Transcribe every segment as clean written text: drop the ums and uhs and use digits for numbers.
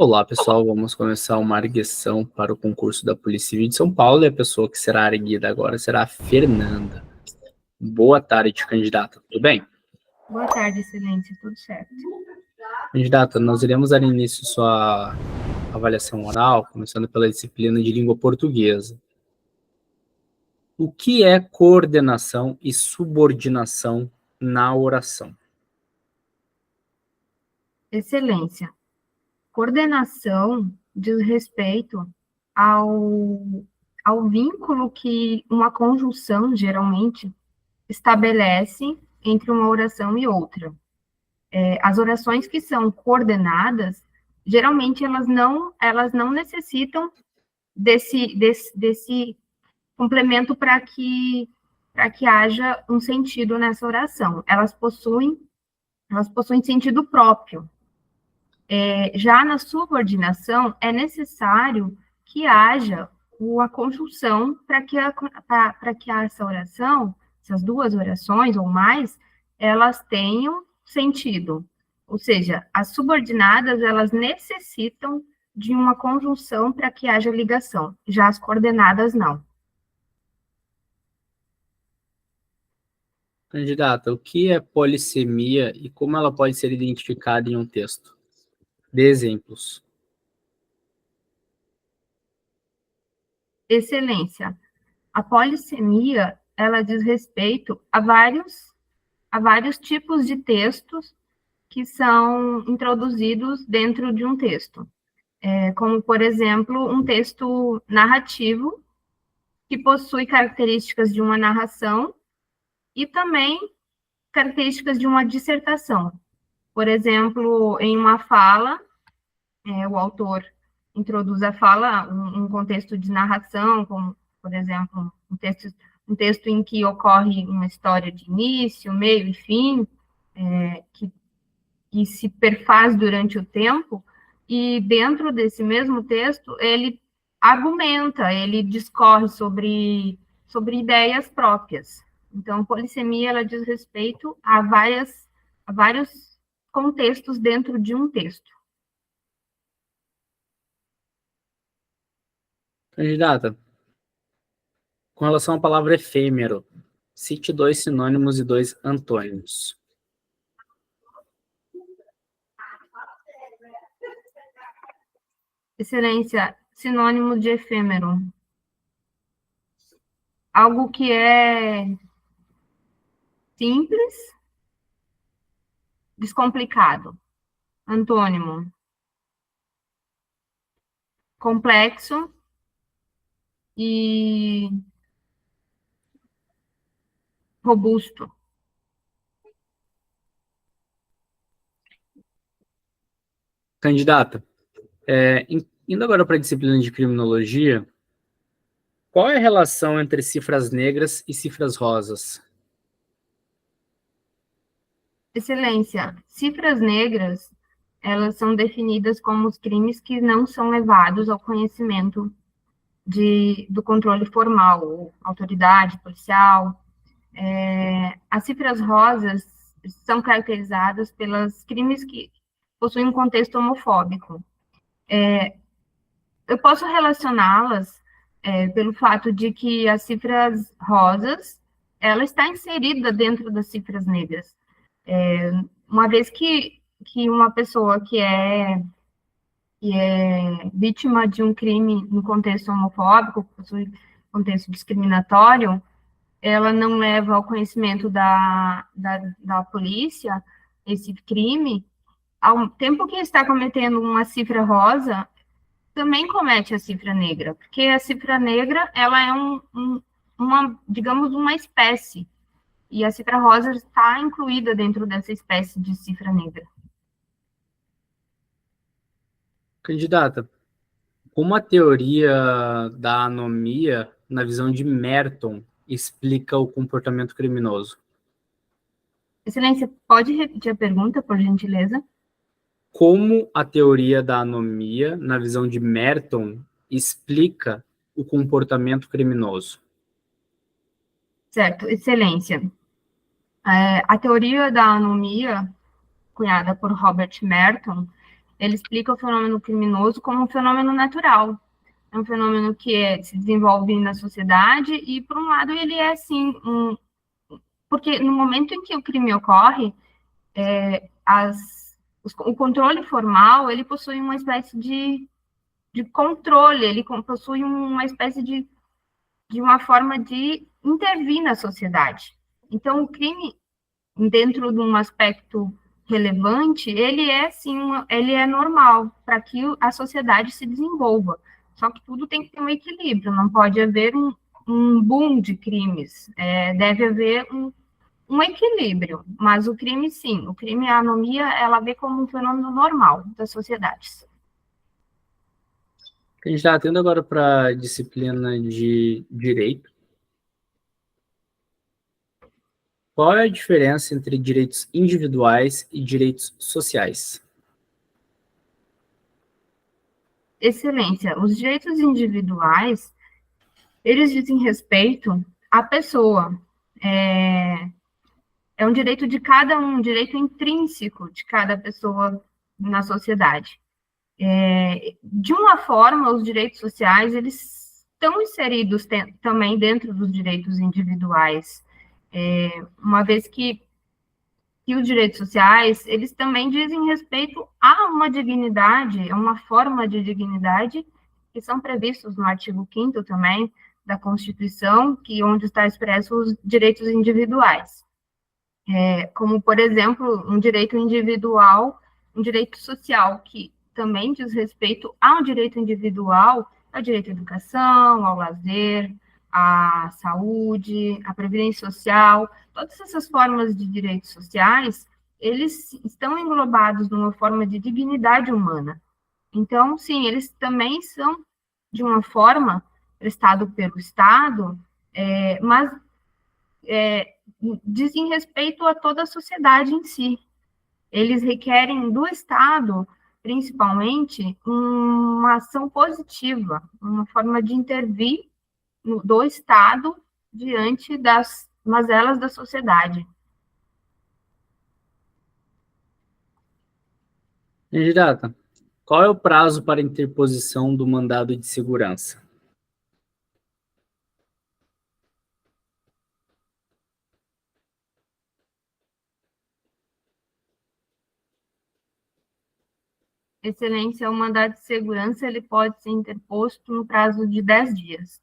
Olá, pessoal. Vamos começar uma arguição para o concurso da Polícia Civil de São Paulo e a pessoa que será arguida agora será a Fernanda. Boa tarde, candidata. Tudo bem? Boa tarde, excelência. Tudo certo. Candidata, nós iremos dar início à sua avaliação oral, começando pela disciplina de língua portuguesa. O que é coordenação e subordinação na oração? Excelência. Coordenação diz respeito ao, ao vínculo que uma conjunção, geralmente, estabelece entre uma oração e outra. As orações que são coordenadas, geralmente, elas não necessitam desse complemento para que haja um sentido nessa oração. Elas possuem sentido próprio. Já na subordinação, é necessário que haja a conjunção para que essa oração, essas duas orações ou mais, elas tenham sentido. Ou seja, as subordinadas, elas necessitam de uma conjunção para que haja ligação. Já as coordenadas, não. Candidata, o que é polissemia e como ela pode ser identificada em um texto? Dê exemplos. Excelência. A polissemia, ela diz respeito a vários tipos de textos que são introduzidos dentro de um texto. Como, por exemplo, um texto narrativo, que possui características de uma narração e também características de uma dissertação. Por exemplo, em uma fala, o autor introduz a fala, um contexto de narração, como, por exemplo, um texto em que ocorre uma história de início, meio e fim, que se perfaz durante o tempo, e dentro desse mesmo texto, ele argumenta, ele discorre sobre ideias próprias. Então, polissemia, ela diz respeito a vários contextos dentro de um texto. Candidata, com relação à palavra efêmero, cite 2 sinônimos e 2 antônimos. Excelência, sinônimo de efêmero. Algo que é simples, descomplicado. Antônimo. Complexo e robusto. Candidata, indo agora para a disciplina de criminologia, qual é a relação entre cifras negras e cifras rosas? Excelência, cifras negras, elas são definidas como os crimes que não são levados ao conhecimento do controle formal, ou autoridade policial. As cifras rosas são caracterizadas pelos crimes que possuem um contexto homofóbico. Eu posso relacioná-las pelo fato de que as cifras rosas, ela está inserida dentro das cifras negras. Uma vez que uma pessoa que é vítima de um crime no contexto homofóbico, possui contexto discriminatório, ela não leva ao conhecimento da polícia esse crime, ao tempo que está cometendo uma cifra rosa, também comete a cifra negra, porque a cifra negra, ela é digamos, uma espécie, e a cifra rosa está incluída dentro dessa espécie de cifra negra. Candidata, como a teoria da anomia, na visão de Merton, explica o comportamento criminoso? Excelência, pode repetir a pergunta, por gentileza? Como a teoria da anomia, na visão de Merton, explica o comportamento criminoso? Certo, excelência. A teoria da anomia, cunhada por Robert Merton, ele explica o fenômeno criminoso como um fenômeno natural. É um fenômeno que se desenvolve na sociedade e, por um lado, ele é, assim, porque no momento em que o crime ocorre, o controle formal, ele possui uma espécie de controle, ele possui uma espécie de uma forma de intervir na sociedade. Então, o crime, dentro de um aspecto relevante, ele é, sim, ele é normal para que a sociedade se desenvolva. Só que tudo tem que ter um equilíbrio, não pode haver um boom de crimes, deve haver um equilíbrio, mas o crime, sim, o crime, a anomia, ela vê como um fenômeno normal das sociedades. A gente está tendo agora para a disciplina de direito. Qual é a diferença entre direitos individuais e direitos sociais? Excelência. Os direitos individuais, eles dizem respeito à pessoa. É um direito de cada um, um direito intrínseco de cada pessoa na sociedade. De uma forma, os direitos sociais, eles estão inseridos também dentro dos direitos individuais, uma vez que os direitos sociais, eles também dizem respeito a uma dignidade, a uma forma de dignidade, que são previstos no artigo 5º também da Constituição, onde está expresso os direitos individuais. Como, por exemplo, um direito individual, um direito social, que também diz respeito a um direito individual, ao direito à educação, ao lazer, à saúde, à previdência social, todas essas formas de direitos sociais, eles estão englobados numa forma de dignidade humana. Então, sim, eles também são, de uma forma, prestado pelo Estado, mas dizem respeito a toda a sociedade em si. Eles requerem do Estado, principalmente, uma ação positiva, uma forma de intervir do Estado diante das mazelas da sociedade. Candidata, qual é o prazo para interposição do mandado de segurança? Excelência, o mandado de segurança ele pode ser interposto no prazo de 10 dias.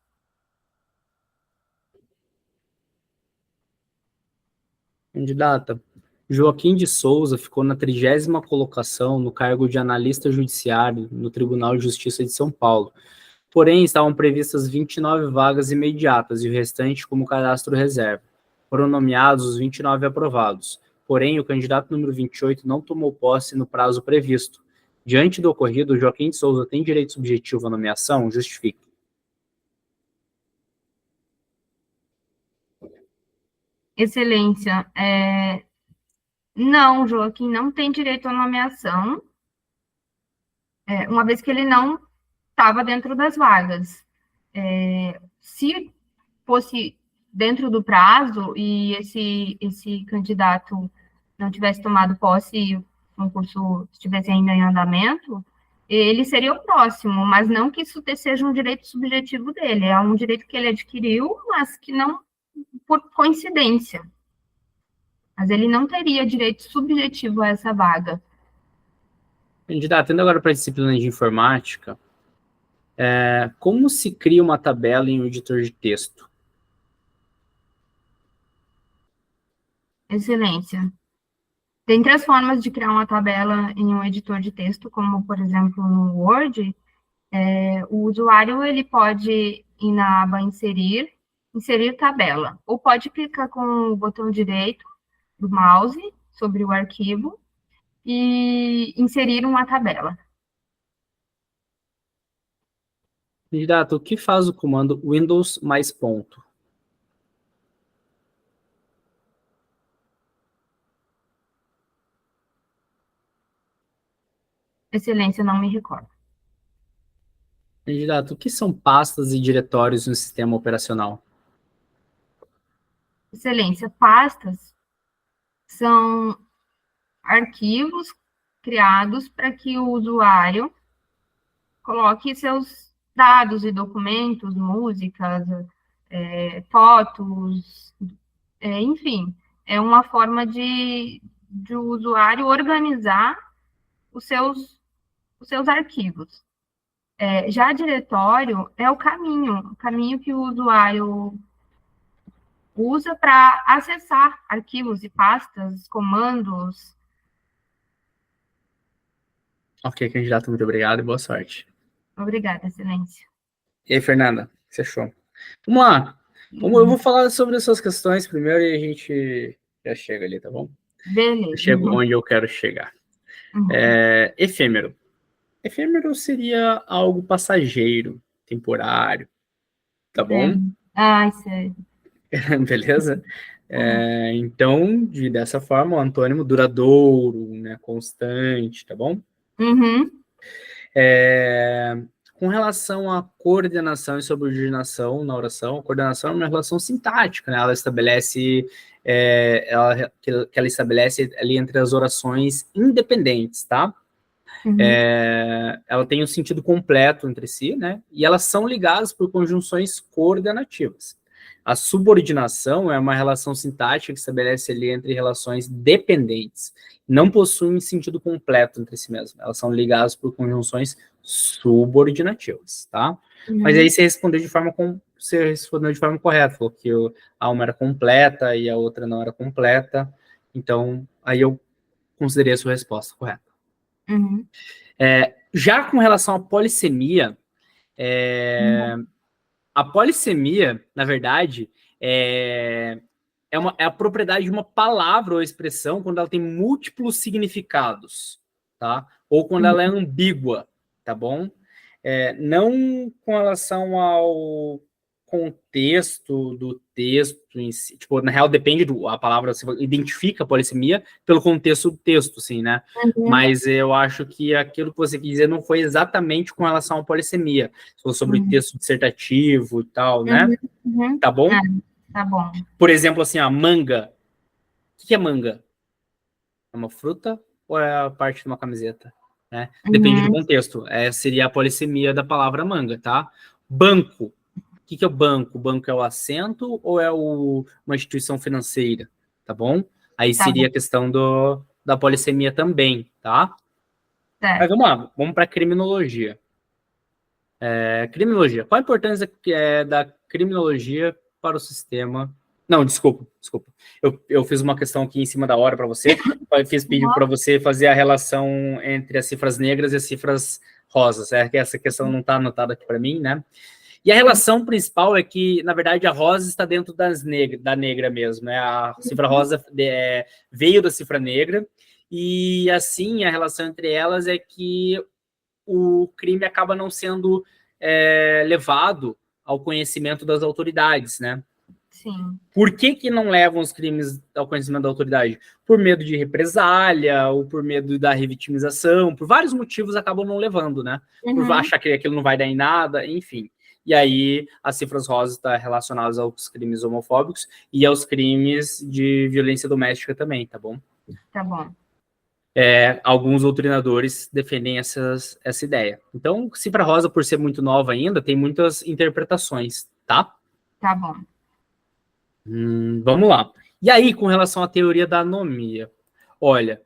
Candidata, Joaquim de Souza ficou na 30ª colocação no cargo de analista judiciário no Tribunal de Justiça de São Paulo. Porém, estavam previstas 29 vagas imediatas e o restante como cadastro reserva. Foram nomeados os 29 aprovados. Porém, o candidato número 28 não tomou posse no prazo previsto. Diante do ocorrido, Joaquim de Souza tem direito subjetivo à nomeação? Justifique. Excelência, não, Joaquim não tem direito à nomeação, uma vez que ele não estava dentro das vagas. Se fosse dentro do prazo e esse candidato não tivesse tomado posse e o concurso estivesse ainda em andamento, ele seria o próximo, mas não que isso seja um direito subjetivo dele, é um direito que ele adquiriu, mas que não por coincidência. Mas ele não teria direito subjetivo a essa vaga. Candidato, indo agora para a disciplina de informática, como se cria uma tabela em um editor de texto? Excelência. Tem 3 formas de criar uma tabela em um editor de texto, como, por exemplo, no Word. O usuário ele pode ir na aba inserir tabela, ou pode clicar com o botão direito do mouse sobre o arquivo e inserir uma tabela. Candidato, o que faz o comando Windows mais ponto? Excelência, não me recordo. Candidato, o que são pastas e diretórios no sistema operacional? Excelência, pastas são arquivos criados para que o usuário coloque seus dados e documentos, músicas, fotos, enfim, é uma forma de o usuário organizar os seus arquivos. Já diretório é o caminho que o usuário usa para acessar arquivos e pastas, comandos. Ok, candidato, muito obrigado e boa sorte. Obrigada, Excelência. E aí, Fernanda, o que você achou? Vamos lá. Eu vou falar sobre as suas questões primeiro e a gente já chega ali, tá bom? Beleza. Eu chego onde eu quero chegar. Efêmero. Efêmero seria algo passageiro, temporário, tá bom? Sério. Beleza? Então, dessa forma, o antônimo duradouro, né, constante, tá bom? Com relação à coordenação e subordinação na oração, a coordenação é uma relação sintática, né? Ela estabelece que ela estabelece ali entre as orações independentes, tá? Ela tem um sentido completo entre si, né? E elas são ligadas por conjunções coordenativas. A subordinação é uma relação sintática que estabelece ali entre relações dependentes. Não possuem sentido completo entre si mesmas. Elas são ligadas por conjunções subordinativas, tá? Mas aí você respondeu de forma correta, falou que a uma era completa e a outra não era completa. Então, aí eu considerei a sua resposta correta. Já com relação à polissemia, a polissemia, na verdade, é a propriedade de uma palavra ou expressão quando ela tem múltiplos significados, tá? Ou quando ela é ambígua, tá bom? Não com relação ao contexto do texto em si. Tipo, na real, depende a palavra, você identifica a polissemia pelo contexto do texto, assim, né? Mas eu acho que aquilo que você quis dizer não foi exatamente com relação à polissemia. Falou sobre o texto dissertativo e tal, né? Tá bom? Tá bom. Por exemplo, assim, a manga. O que é manga? É uma fruta ou é a parte de uma camiseta? Né? Depende do contexto. Seria a polissemia da palavra manga, tá? Banco. O que é o banco? O banco é o assento ou é uma instituição financeira? Tá bom? Aí seria a questão da polissemia também, tá? Mas vamos lá, vamos para criminologia. Criminologia. Qual a importância da criminologia para o sistema? Não, desculpa. Eu fiz uma questão aqui em cima da hora para você. Fiz pedido para você fazer a relação entre as cifras negras e as cifras rosas. Que essa questão não está anotada aqui para mim, né? E a relação principal é que, na verdade, a rosa está dentro da negra mesmo. Né? A cifra rosa veio da cifra negra. E, assim, a relação entre elas é que o crime acaba não sendo levado ao conhecimento das autoridades, né? Sim. Por que não levam os crimes ao conhecimento da autoridade? Por medo de represália, ou por medo da revitimização, por vários motivos acabam não levando, né? Por achar que aquilo não vai dar em nada, enfim. E aí, as cifras rosas estão relacionadas aos crimes homofóbicos e aos crimes de violência doméstica também, tá bom? Tá bom. Alguns doutrinadores defendem essa ideia. Então, cifra rosa, por ser muito nova ainda, tem muitas interpretações, tá? Tá bom. Vamos lá. E aí, com relação à teoria da anomia? Olha,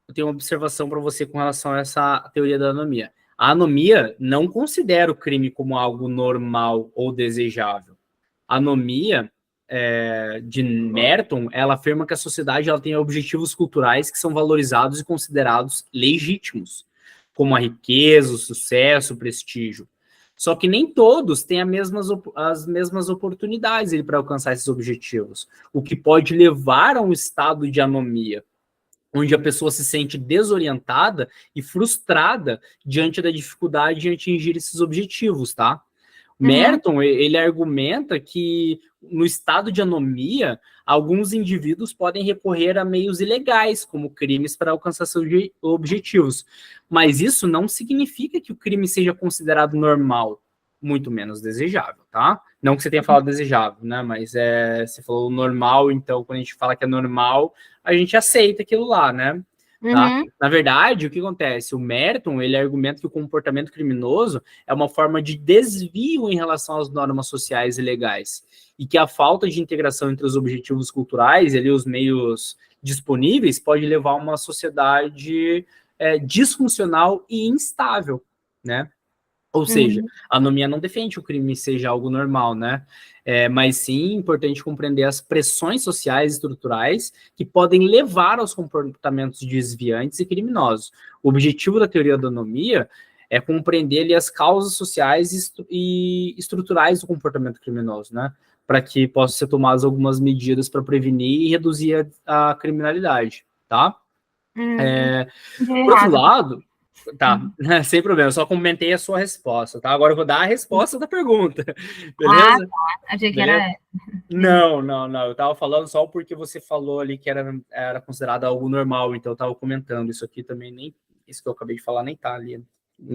eu tenho uma observação para você com relação a essa teoria da anomia. A anomia não considera o crime como algo normal ou desejável. A anomia de Merton, ela afirma que a sociedade ela tem objetivos culturais que são valorizados e considerados legítimos, como a riqueza, o sucesso, o prestígio. Só que nem todos têm as mesmas oportunidades para alcançar esses objetivos, o que pode levar a um estado de anomia, onde a pessoa se sente desorientada e frustrada diante da dificuldade de atingir esses objetivos, tá? Merton, ele argumenta que no estado de anomia, alguns indivíduos podem recorrer a meios ilegais, como crimes, para alcançar seus objetivos. Mas isso não significa que o crime seja considerado normal, muito menos desejável, tá? Não que você tenha falado desejável, né? Mas você falou normal, então quando a gente fala que é normal, a gente aceita aquilo lá, né? Tá? Uhum. Na verdade, o que acontece? O Merton, ele argumenta que o comportamento criminoso é uma forma de desvio em relação às normas sociais e legais, e que a falta de integração entre os objetivos culturais e ali, os meios disponíveis pode levar a uma sociedade disfuncional e instável, né? Ou seja, Uhum. a anomia não defende que o crime seja algo normal, né? Mas sim é importante compreender as pressões sociais e estruturais que podem levar aos comportamentos desviantes e criminosos. O objetivo da teoria da anomia é compreender ali as causas sociais e estruturais do comportamento criminoso, né? Para que possam ser tomadas algumas medidas para prevenir e reduzir a criminalidade, tá? Entendi Por outro errado. lado, tá, Uhum. sem problema, eu só comentei a sua resposta, tá? Agora eu vou dar a resposta da pergunta, Ah, beleza? tá. Achei que Beleza? era essa. Beleza. Não, eu tava falando só porque você falou ali que era considerado algo normal, então eu tava comentando, isso aqui também nem, isso que eu acabei de falar nem tá ali no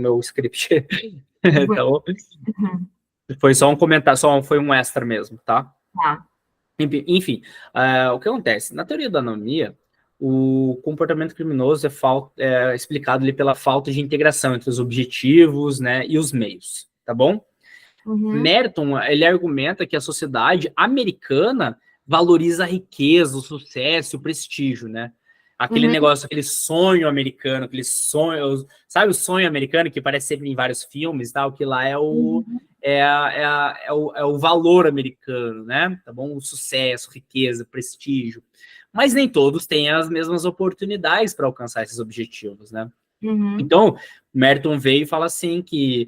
meu script, então Uhum. foi só um comentário, foi um extra mesmo, tá? Tá. Enfim, o que acontece? Na teoria da anomia, o comportamento criminoso é explicado ali pela falta de integração entre os objetivos, né, e os meios, tá bom? Uhum. Merton, ele argumenta que a sociedade americana valoriza a riqueza, o sucesso, o prestígio, né? Aquele Uhum. negócio, aquele sonho americano, aquele sonho, sabe o sonho americano que parece sempre em vários filmes, tal, que lá Uhum. é o valor americano, né? Tá bom? O sucesso, riqueza, prestígio. Mas nem todos têm as mesmas oportunidades para alcançar esses objetivos, né? Uhum. Então, Merton veio e fala assim que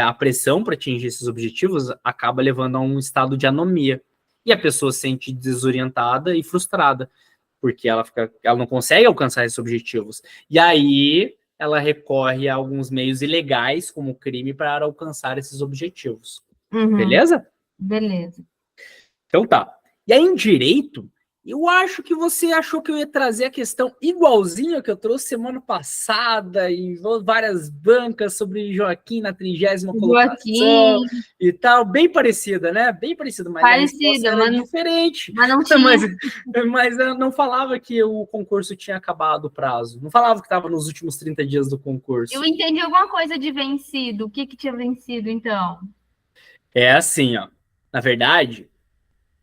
a pressão para atingir esses objetivos acaba levando a um estado de anomia. E a pessoa se sente desorientada e frustrada, porque ela não consegue alcançar esses objetivos. E aí ela recorre a alguns meios ilegais, como o crime, para alcançar esses objetivos. Uhum. Beleza? Beleza. Então tá. E aí em direito, eu acho que você achou que eu ia trazer a questão igualzinha que eu trouxe semana passada, em várias bancas sobre Joaquim na 30ª colocação Joaquim, e tal, bem parecida, né? Bem parecida, mas a resposta parecida, era diferente. mas não tinha. Mas, mas eu não falava que o concurso tinha acabado o prazo. Não falava que estava nos últimos 30 dias do Eu concurso. entendi alguma coisa de vencido. O que que tinha vencido, então? É assim, ó. Na verdade,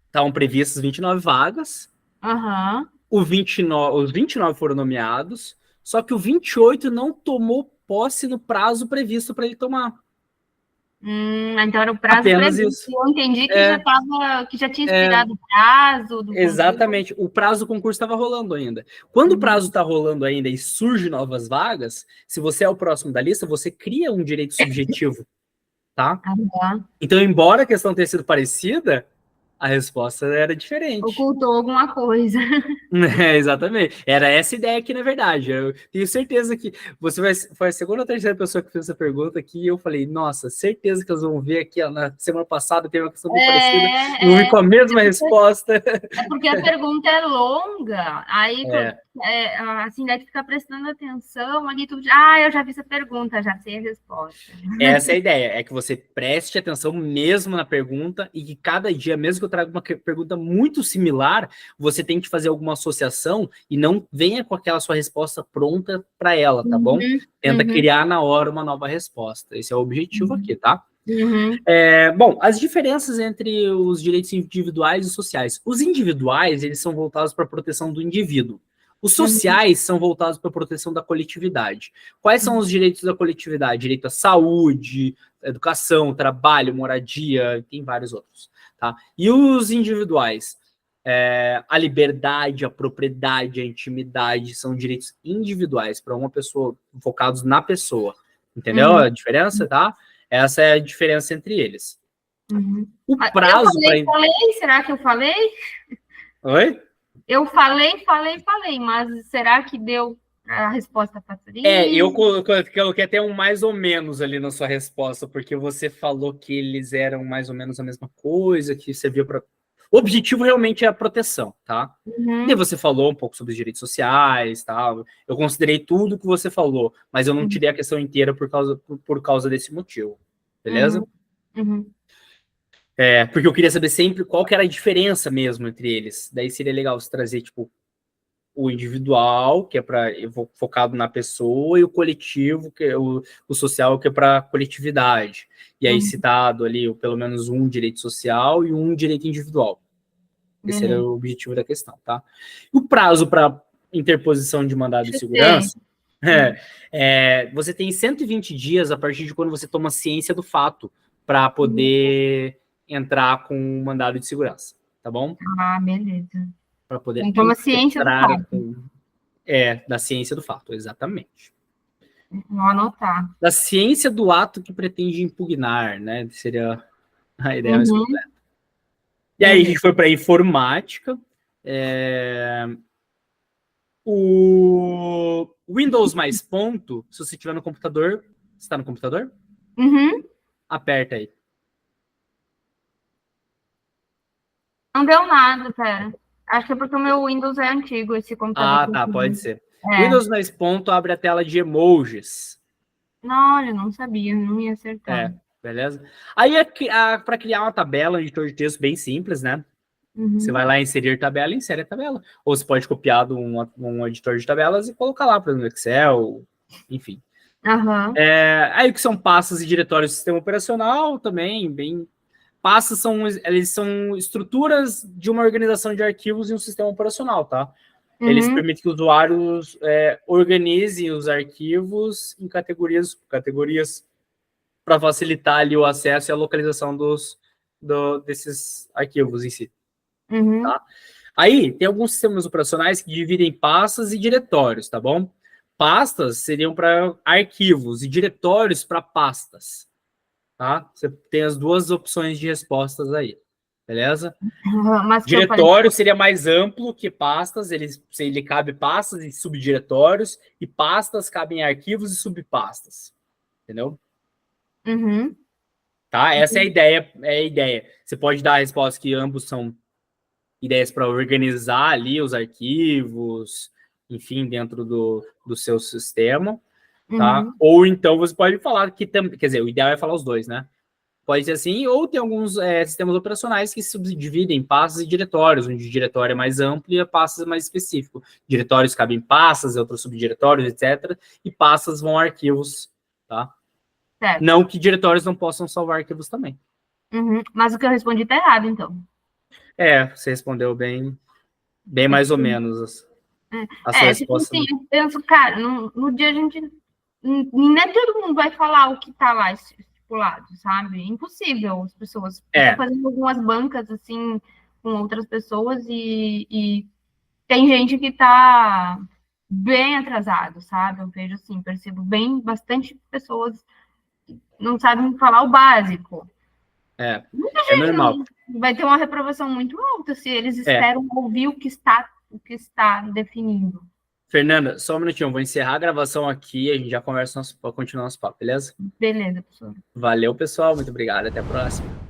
estavam previstas 29 vagas. Aham. Os 29 foram nomeados, só que o 28 não tomou posse no prazo previsto para ele tomar. Então era o prazo Apenas previsto. isso. Eu entendi que já É, tava, que já tinha é, expirado o prazo do concurso. exatamente. O prazo do concurso estava rolando ainda. Quando o Uhum. prazo está rolando ainda e surge novas vagas, se você é o próximo da lista, você cria um direito subjetivo, tá? Aham. Então, embora a questão tenha sido parecida, a resposta era diferente. Ocultou alguma coisa. Exatamente. Era essa ideia aqui, na verdade. Eu tenho certeza que foi a segunda ou terceira pessoa que fez essa pergunta aqui e eu falei, nossa, certeza que elas vão ver aqui, ó, na semana passada teve uma questão bem parecida e vão vir com a mesma resposta. É porque a pergunta é longa, aí É, assim, daí tu fica prestando atenção ali, eu já vi essa pergunta, já sei a resposta. essa é a ideia, é que você preste atenção mesmo na pergunta e que cada dia, mesmo que eu traga uma pergunta muito similar, você tem que fazer alguma associação e não venha com aquela sua resposta pronta para ela, tá bom? Uhum, Tenta uhum, criar na hora uma nova resposta. Esse é o objetivo aqui, tá? uhum, Bom, as diferenças entre os direitos individuais e sociais. Os individuais, eles são voltados para a proteção do indivíduo. Os uhum, sociais são voltados para a proteção da coletividade. Quais são os direitos da coletividade? Direito à saúde, educação, trabalho, moradia, tem vários outros. Tá? E os individuais? A liberdade, a propriedade, a intimidade são direitos individuais para uma pessoa, focados na pessoa. Entendeu uhum, a diferença, tá? Essa é a diferença entre eles. uhum. O Eu prazo para. será que eu falei? Oi? Eu falei, mas será que deu a resposta para Eu Tris? coloquei até um mais ou menos ali na sua resposta, porque você falou que eles eram mais ou menos a mesma coisa, que servia para. O objetivo realmente é a proteção, tá? E daí Uhum, você falou um pouco sobre os direitos sociais, tal. Eu considerei tudo que você falou, mas eu não uhum, tirei a questão inteira por causa desse motivo, beleza? uhum, uhum. Porque eu queria saber sempre qual que era a diferença mesmo entre eles. Daí seria legal você trazer, tipo, o individual, que é para focado na pessoa, e o coletivo, que é o social, que é para coletividade. E aí citado ali pelo menos um direito social e um direito individual. Esse era o objetivo da questão, tá? O prazo para interposição de mandado de segurança você tem 120 dias a partir de quando você toma ciência do fato para poder entrar com um mandado de segurança, tá bom? Ah, beleza. Para poder então, uma ciência do fato. Da ciência do fato, exatamente. Vou anotar. Da ciência do ato que pretende impugnar, né? Seria a ideia mais completa. E aí a gente foi para informática. O Windows mais ponto, se você estiver no computador, você está no computador? Aperta aí. Não deu nada, pera. Acho que é porque o meu Windows é antigo, esse computador. Ah, tá, pode ser. Windows mais ponto abre a tela de emojis. Não, olha, não sabia, não ia acertar. Beleza? Aí, para criar uma tabela, um editor de texto bem simples, né? Você vai lá inserir tabela e insere a tabela. Ou você pode copiar de um editor de tabelas e colocar lá, por exemplo, no Excel, enfim. Aí o que são pastas e diretórios do sistema operacional também, bem... Pastas eles são estruturas de uma organização de arquivos em um sistema operacional, tá? Eles permitem que os usuários organizem os arquivos em categorias para facilitar ali o acesso e a localização desses arquivos em si. Tá? Aí, tem alguns sistemas operacionais que dividem pastas e diretórios, tá bom? Pastas seriam para arquivos e diretórios para pastas. Tá? Você tem as duas opções de respostas aí, beleza? Diretório seria mais amplo que pastas, ele cabe pastas e subdiretórios, e pastas cabem arquivos e subpastas, entendeu? Tá? Essa é a ideia. Você pode dar a resposta que ambos são ideias para organizar ali os arquivos, enfim, dentro do seu sistema, tá? Ou então você pode falar que também, quer dizer, o ideal é falar os dois, né? Pode ser assim, ou tem alguns sistemas operacionais que se subdividem em pastas e diretórios, onde o diretório é mais amplo e a pastas é mais específico. Diretórios cabem em pastas, outros subdiretórios, etc. E pastas vão a arquivos, tá? Certo. Não que diretórios não possam salvar arquivos também. Mas o que eu respondi tá errado, então. Você respondeu bem mais ou menos a sua resposta. Tipo assim, eu penso, cara, no dia a gente... Nem todo mundo vai falar o que tá lá estipulado, sabe? Impossível as pessoas. Eu tô fazendo algumas bancas, assim, com outras pessoas e tem gente que tá bem atrasado, sabe? Eu vejo assim, percebo bastante pessoas que não sabem falar o básico. Muita gente normal. Vai ter uma reprovação muito alta se eles esperam ouvir o que está definindo. Fernanda, só um minutinho, vou encerrar a gravação aqui e a gente já conversa para continuar nosso papo, beleza? Beleza, professor. Valeu, pessoal, muito obrigado, até a próxima.